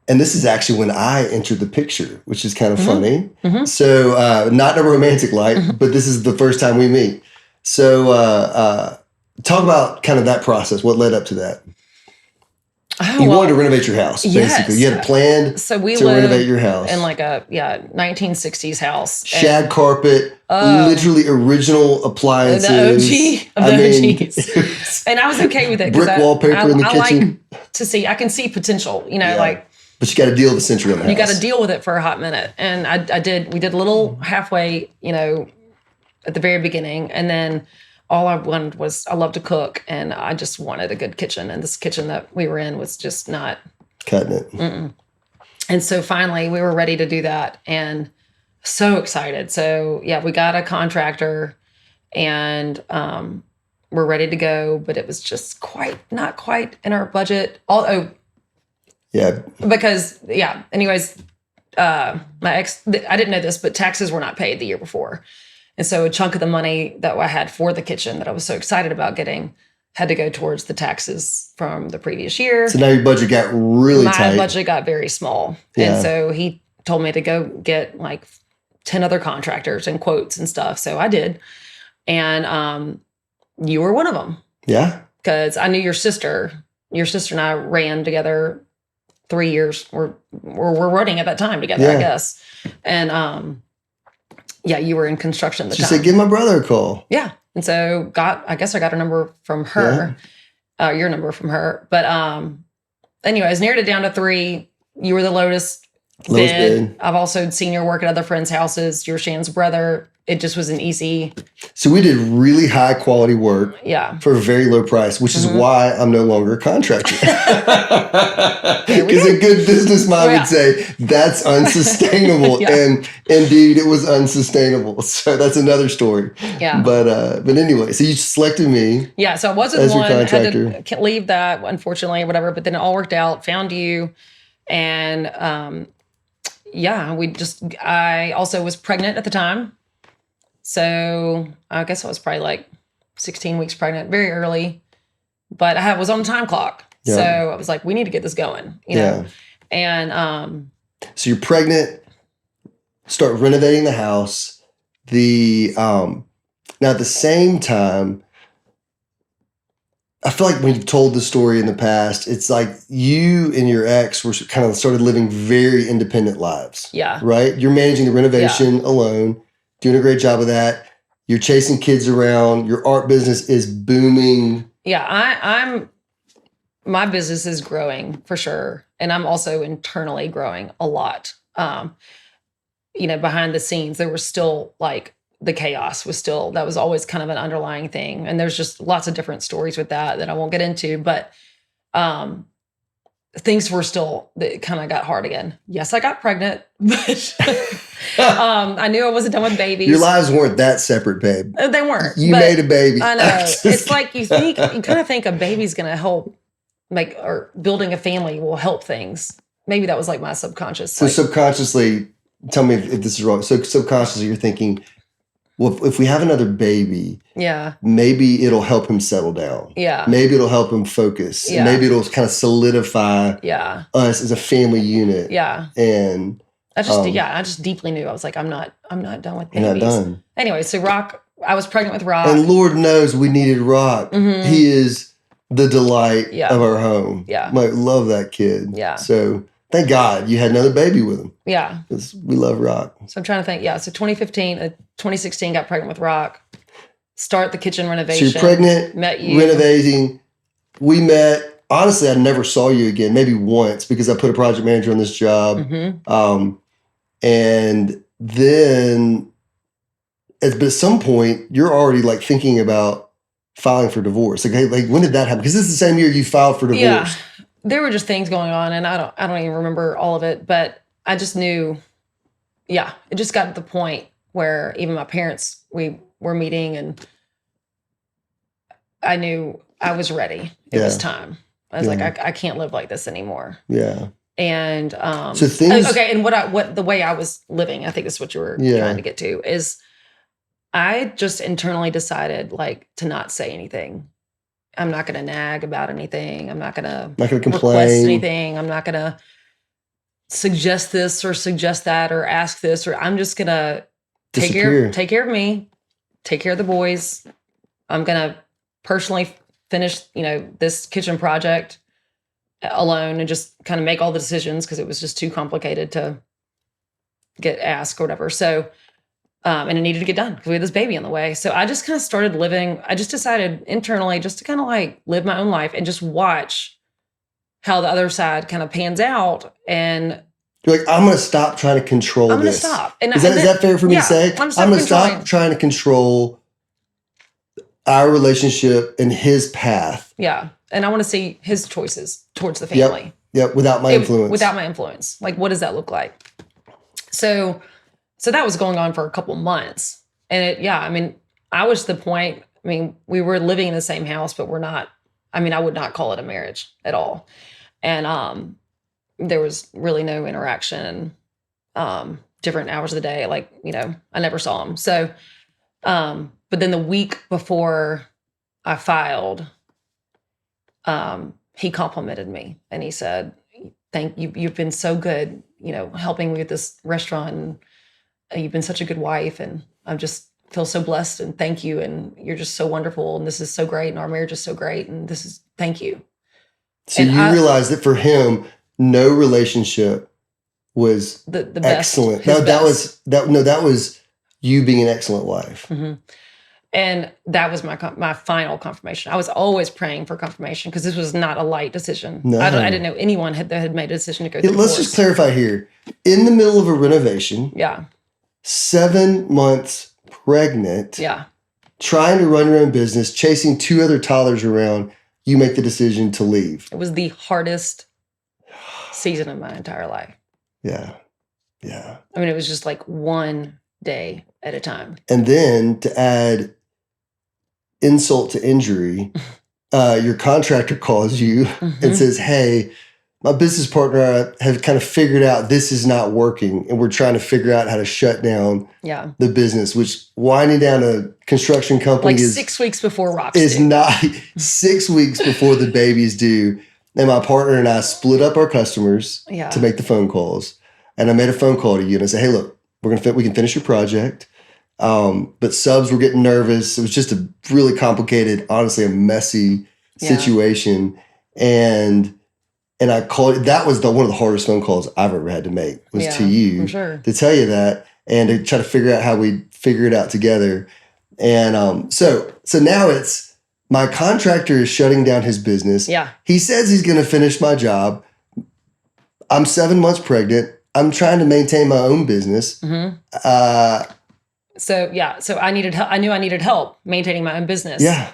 this is actually when I entered the picture, which is kind of funny. Mm-hmm. So not in a romantic light, but this is the first time we meet. So talk about kind of that process. What led up to that? You wanted to renovate your house, basically. You had a plan to renovate your house. In like a 1960s house. Shag carpet, literally original appliances. The OG of the OGs. And I was okay with it. Brick wallpaper in the kitchen. I can see potential, like. But you got to deal with the century on the house. You got to deal with it for a hot minute. And we did a little halfway, at the very beginning. And then all I wanted was, I love to cook, and I just wanted a good kitchen. And this kitchen that we were in was just not cutting it. Mm-mm. And so finally we were ready to do that, and so excited. So we got a contractor, and we're ready to go, but it was just not quite in our budget. Because anyways, my ex, I didn't know this, but taxes were not paid the year before. And so a chunk of the money that I had for the kitchen that I was so excited about getting had to go towards the taxes from the previous year. So now your budget got really tight. My budget got very small. Yeah. And so he told me to go get like 10 other contractors and quotes and stuff. So I did. And you were one of them. Yeah. Because I knew your sister. Your sister and I ran together 3 years. We're running at that time together, I guess. And you were in construction at the time. She said, give my brother a call. Yeah. And so I guess I got a number from her, your number from her. But anyways, narrowed it down to 3. You were the lowest bid. I've also seen your work at other friends' houses. You're Shan's brother. It just was an easy. So we did really high quality work for a very low price, which is why I'm no longer a contractor. Because a good business mind would say that's unsustainable. And indeed it was unsustainable. So that's another story. Yeah. But anyway, so you selected me. Yeah. So I wasn't one. I had to leave that, unfortunately, or whatever, but then it all worked out, found you. And I also was pregnant at the time. So I guess I was probably like 16 weeks pregnant, very early, but I was on the time clock. Yeah. So I was like, we need to get this going, you know? And, so you're pregnant, start renovating the house. Now at the same time, I feel like when you've told the story in the past, it's like you and your ex were kind of started living very independent lives. Yeah. Right? You're managing the renovation alone. Doing a great job of that. You're chasing kids around. Your art business is booming. Yeah, my business is growing for sure. And I'm also internally growing a lot. Behind the scenes, there was still like the chaos that was always kind of an underlying thing. And there's just lots of different stories with that I won't get into, but things were that kind of got hard again. Yes, I got pregnant, but I knew I wasn't done with babies. Your lives weren't that separate, babe. They weren't. You made a baby. I know. It's like you kind of think a baby's going to help or building a family will help things. Maybe that was like my subconscious. So subconsciously, tell me if this is wrong. So subconsciously you're thinking, well, if we have another baby, maybe it'll help him settle down. Yeah. Maybe it'll help him focus. Yeah. Maybe it'll kind of solidify us as a family unit. Yeah. And I just deeply knew. I was like, I'm not done with babies. You're not done. Anyway, so I was pregnant with Rock. And Lord knows we needed Rock. Mm-hmm. He is the delight of our home. Yeah. Love that kid. Yeah. So thank God you had another baby with him. Yeah. Because we love Rock. So I'm trying to think. Yeah. So 2016, got pregnant with Rock. Start the kitchen renovation. So you're pregnant. Met you. Renovating. We met. Honestly, I never saw you again. Maybe once because I put a project manager on this job. Mm-hmm. And then but at some point you're already like thinking about filing for divorce. Like, hey, like when did that happen? Because this is the same year you filed for divorce. Yeah, there were just things going on, and I don't even remember all of it, but I just knew. Yeah, it just got to the point where even my parents, we were meeting, and I knew I was ready. It was time. I was like, I can't live like this anymore. Yeah. And so things okay, and what the way I was living, I think is what you were trying to get to, is I just internally decided like to not say anything. I'm not going to nag about anything. I'm not going to request anything. I'm not going to suggest this or suggest that or ask this, or I'm just going to take care of me, take care of the boys. I'm going to personally finish, this kitchen project alone and just kind of make all the decisions because it was just too complicated to get asked or whatever. So, and it needed to get done because we had this baby on the way. So I just kind of started living. I just decided internally just to kind of like live my own life and just watch how the other side kind of pans out. And you're like, I'm going to stop trying to control this. I'm going to stop. And is that fair for me to say? I'm going to stop trying to control our relationship and his path. Yeah. And I want to see his choices towards the family. Yep. Without my influence. Without my influence. Like, what does that look like? So that was going on for a couple months. And I was to the point, we were living in the same house, but we're not, I would not call it a marriage at all. And there was really no interaction and different hours of the day. Like, I never saw him. So, but then the week before I filed, he complimented me and he said, thank you. You've been so good, helping me with this restaurant. And you've been such a good wife. And I just feel so blessed and thank you. And you're just so wonderful. And this is so great. And our marriage is so great. And thank you. So you realize that for him, no relationship was the best, excellent. That was you being an excellent wife. Mm-hmm. And that was my final confirmation. I was always praying for confirmation because this was not a light decision. No. I didn't know anyone that had made a decision to go through Let's just clarify here. In the middle of a renovation. Yeah. 7 months pregnant. Yeah. Trying to run your own business, chasing 2 other toddlers around, you make the decision to leave. It was the hardest season of my entire life. Yeah. Yeah. It was just like one day at a time. And then to add insult to injury, your contractor calls you and says, hey, my business partner and I have kind of figured out this is not working and we're trying to figure out how to shut down the business, which winding down a construction company like 6 weeks before rocks is not 6 weeks before the baby's due. And my partner and I split up our customers to make the phone calls. And I made a phone call to you and I said, hey, look, we can finish your project. But subs were getting nervous. It was just a really complicated, honestly, a messy situation. And I called, that was one of the hardest phone calls I've ever had to make was to you to tell you that and to try to figure out how we figure it out together. And so now it's my contractor is shutting down his business. Yeah. He says he's going to finish my job. I'm 7 months pregnant. I'm trying to maintain my own business. Mm-hmm. So I needed help. I knew I needed help maintaining my own business. Yeah.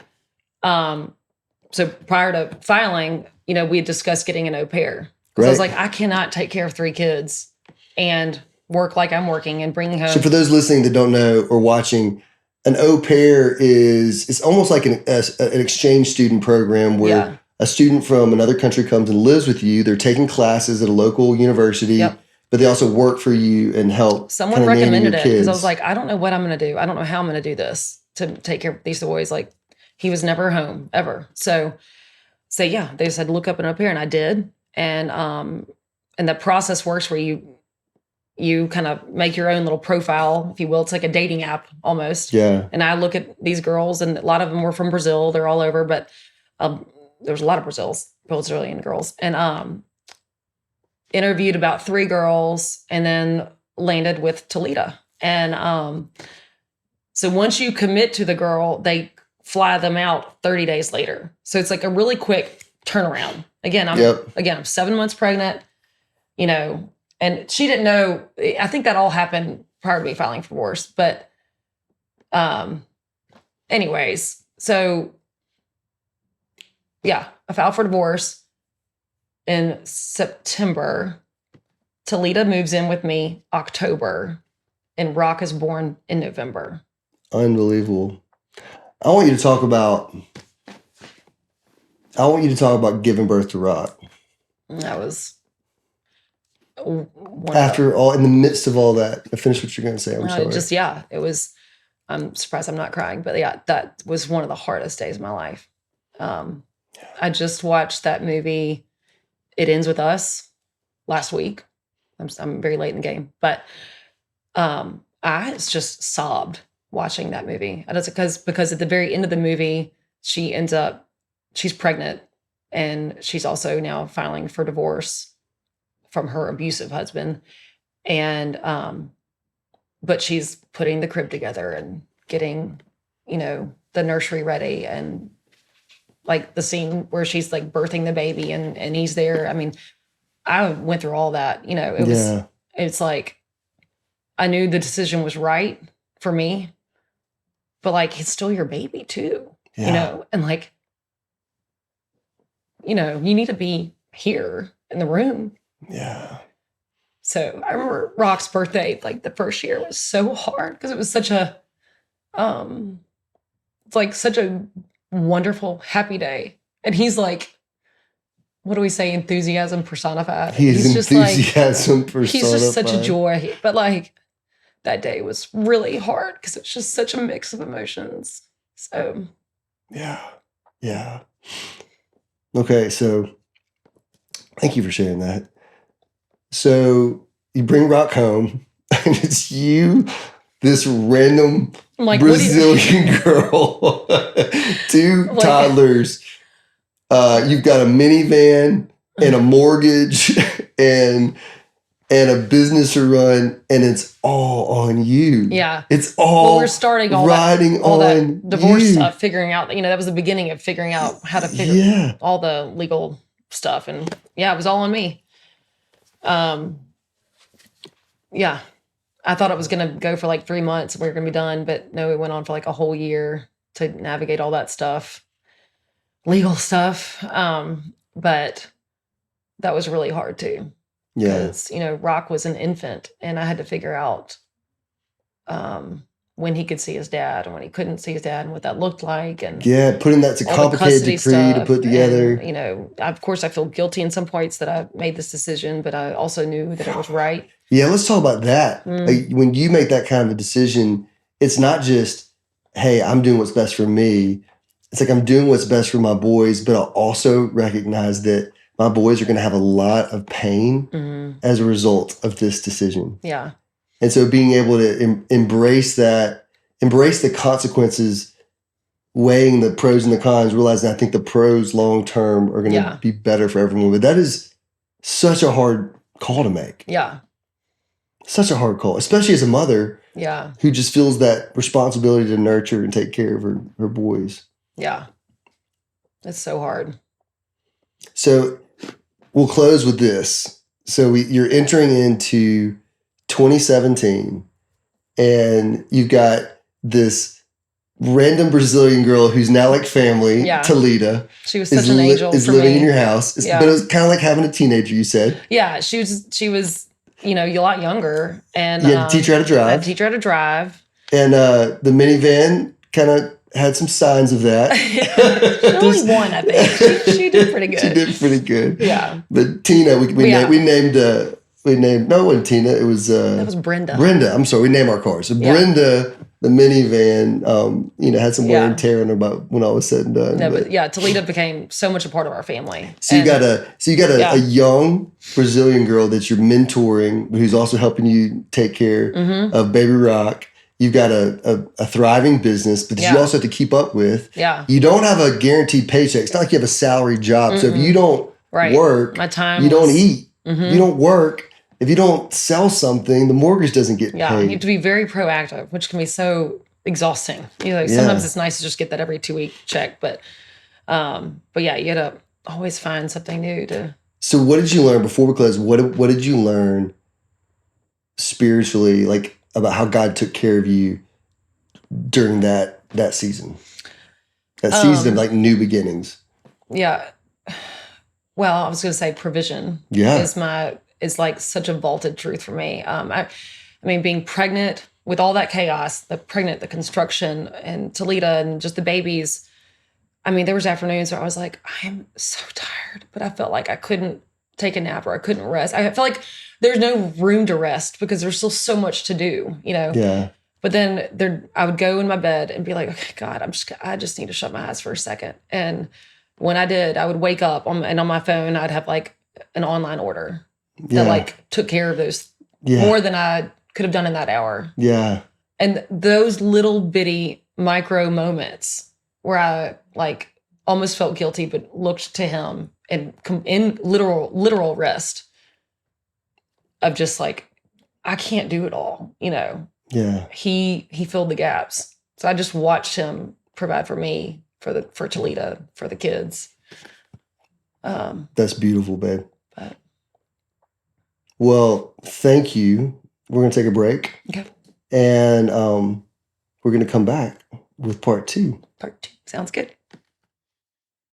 So prior to filing, we had discussed getting an au pair. Because I was like, I cannot take care of 3 kids and work like I'm working and bringing home. So for those listening that don't know or watching, an au pair it's almost like an exchange student program where a student from another country comes and lives with you. They're taking classes at a local university, but they also work for you and help. Someone recommended it because I was like, I don't know what I'm going to do. I don't know how I'm going to do this to take care of these boys. Like, he was never home ever. So yeah, they said, look up an au pair, and I did. And the process works where you kind of make your own little profile, if you will. It's like a dating app almost. Yeah. And I look at these girls, and a lot of them were from Brazil. They're all over, but there's a lot of Brazilian girls. And interviewed about 3 girls and then landed with Talita. And so once you commit to the girl, they fly them out 30 days later. So it's like a really quick turnaround. Again, I'm 7 months pregnant, and she didn't know. I think that all happened prior to me filing for divorce. But anyways, so yeah, I filed for divorce in September. Talita moves in with me October, and Rock is born in November. Unbelievable. I want you to talk about giving birth to Rock. That was after all, in the midst of all that. Finish what you're going to say. I'm sorry. It was. I'm surprised I'm not crying, but yeah, that was one of the hardest days of my life. I just watched that movie, It Ends With Us, last week. I'm very late in the game, but I just sobbed watching that movie. Because at the very end of the movie, she's pregnant, and she's also now filing for divorce from her abusive husband. And but she's putting the crib together and getting, the nursery ready, and like the scene where she's like birthing the baby and he's there. I mean, I went through all that, it's like, I knew the decision was right for me, but like, it's still your baby too, and like, you need to be here in the room. Yeah. So I remember Rock's birthday, like the first year was so hard because it was such a, it's like such a wonderful, happy day. And he's like, what do we say? Enthusiasm personified. He's just enthusiasm personified. He's just such a joy. But like that day was really hard because it's just such a mix of emotions. So. Yeah. Yeah. Okay. So thank you for sharing that. So you bring Rock home, and it's you, this random Brazilian girl, two toddlers. You've got a minivan and a mortgage and a business to run, and it's all on you. Yeah, it's all. We're starting all that divorce stuff, figuring out. That was the beginning of figuring out how to figure all the legal stuff, and it was all on me. I thought it was going to go for like 3 months and we were going to be done, but no, it went on for like a whole year to navigate all that stuff, legal stuff. But that was really hard too. Because, Rock was an infant, and I had to figure out, when he could see his dad and when he couldn't see his dad and what that looked like. And putting that's a complicated decree to put together. And, of course I feel guilty in some points that I made this decision, but I also knew that it was right. Yeah. Let's talk about that. Like, when you make that kind of a decision, it's not just, hey, I'm doing what's best for me. It's like, I'm doing what's best for my boys, but I'll also recognize that my boys are going to have a lot of pain as a result of this decision. Yeah. And so being able to embrace the consequences, weighing the pros and the cons, realizing I think the pros long term are going to be better for everyone. But that is such a hard call to make. Yeah. Such a hard call, especially as a mother who just feels that responsibility to nurture and take care of her boys. Yeah. It's so hard. So we'll close with this. So you're entering into 2017, and you've got this random Brazilian girl who's now like family, Talita. She was such an angel. Is living in your house. But it was kind of like having a teenager, you said. Yeah, she was a lot younger. And you had to teach her how to drive. I had to teach her how to drive. And the minivan kind of had some signs of that. Only one, I think. She did pretty good. She did pretty good. Yeah. But Tina, we named no one Tina. It was that was Brenda. Brenda. I'm sorry. We named our car. So Brenda, the minivan, had some wear and tear on her about when all was said and done. No, but Talita became so much a part of our family. So you got a young Brazilian girl that you're mentoring, who's also helping you take care of baby Rock. You've got a thriving business, but you also have to keep up with. Yeah. You don't have a guaranteed paycheck. It's not like you have a salary job. So if you don't work, my time you don't eat. You don't work. If you don't sell something, the mortgage doesn't get paid. You have to be very proactive, which can be so exhausting. Sometimes it's nice to just get that every 2-week check, but you got to always find something new to. So what did you learn before we close? What did you learn spiritually? Like, about how God took care of you during that season? That season of like new beginnings. Yeah. Well, I was going to say provision Yeah. is like such a vaulted truth for me. I mean, being pregnant with all that chaos, the construction and Toledo and just the babies. I mean, there was afternoons where I was like, I'm so tired, but I felt like I couldn't take a nap or I couldn't rest. I felt like there's no room to rest because there's still so much to do, you know? Yeah. But then I would go in my bed and be like, okay, God, I just need to shut my eyes for a second. And when I did, I would wake up and on my phone, I'd have like an online order that like took care of those more than I could have done in that hour. Yeah. And those little bitty micro moments where I like almost felt guilty, but looked to him and in literal rest of just like, I can't do it all, you know? Yeah. He filled the gaps. So I just watched him provide for me, for Toledo, for the kids. That's beautiful, babe. But well, thank you. We're gonna take a break. Okay. And we're gonna come back with part 2. Part 2 sounds good.